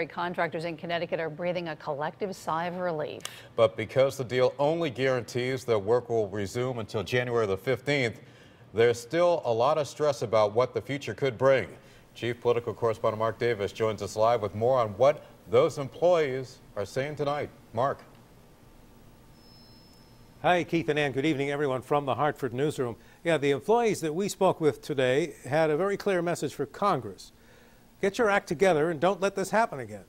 Contractors in Connecticut are breathing a collective sigh of relief. But because the deal only guarantees that work will resume until January the 15th, there's still a lot of stress about what the future could bring. Chief Political Correspondent Mark Davis joins us live with more on what those employees are saying tonight. Mark. Hi, Keith and Ann. Good evening, everyone from the Hartford newsroom. Yeah, the employees that we spoke with today had a very clear message for Congress. Get your act together and don't let this happen again.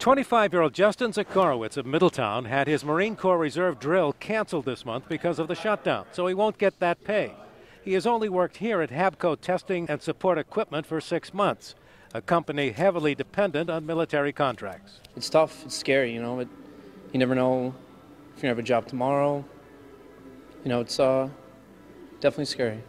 25-year-old Justin Zakorowitz of Middletown had his Marine Corps Reserve drill canceled this month because of the shutdown, so he won't get that pay. He has only worked here at Habco Testing and Support Equipment for 6 months, a company heavily dependent on military contracts. It's tough. It's scary, you know. You never know if you're going to have a job tomorrow. You know, it's definitely scary.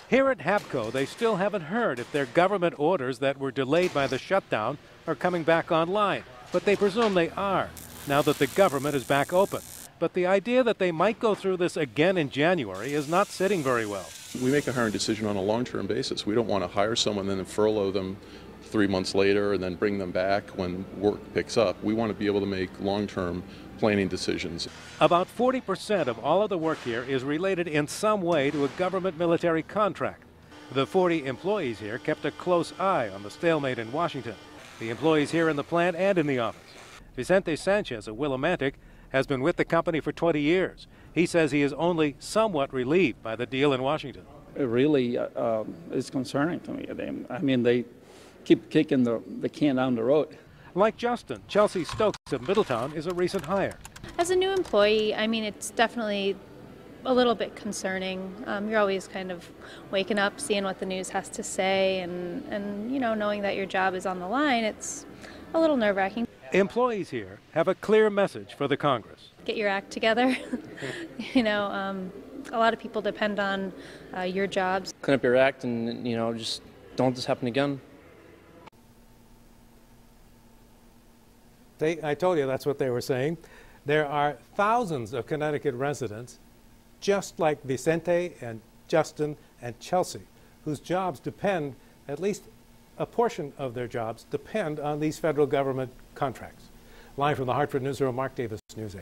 Here at Habco, they still haven't heard if their government orders that were delayed by the shutdown are coming back online, but they presume they are, now that the government is back open. But the idea that they might go through this again in January is not sitting very well. We make a hiring decision on a long-term basis. We don't want to hire someone and then furlough them 3 months later and then bring them back when work picks up. We want to be able to make long-term planning decisions. About 40% of all of the work here is related in some way to a government military contract. The 40 employees here kept a close eye on the stalemate in Washington. The employees here in the plant and in the office. Vicente Sanchez of Willimantic has been with the company for 20 years. He says he is only somewhat relieved by the deal in Washington. It really is concerning to me. I mean, they keep kicking the can down the road. Like Justin, Chelsea Stokes of Middletown is a recent hire. As a new employee, I mean, it's definitely a little bit concerning. You're always kind of waking up, seeing what the news has to say, and you know, knowing that your job is on the line, it's a little nerve-wracking. Employees here have a clear message for the Congress. Get your act together. You know, a lot of people depend on your jobs. Clean up your act and, you know, just don't let this happen again. I told you that's what they were saying. There are thousands of Connecticut residents, just like Vicente and Justin and Chelsea, whose jobs depend, at least a portion of their jobs, depend on these federal government contracts. Live from the Hartford newsroom, Mark Davis, News 8.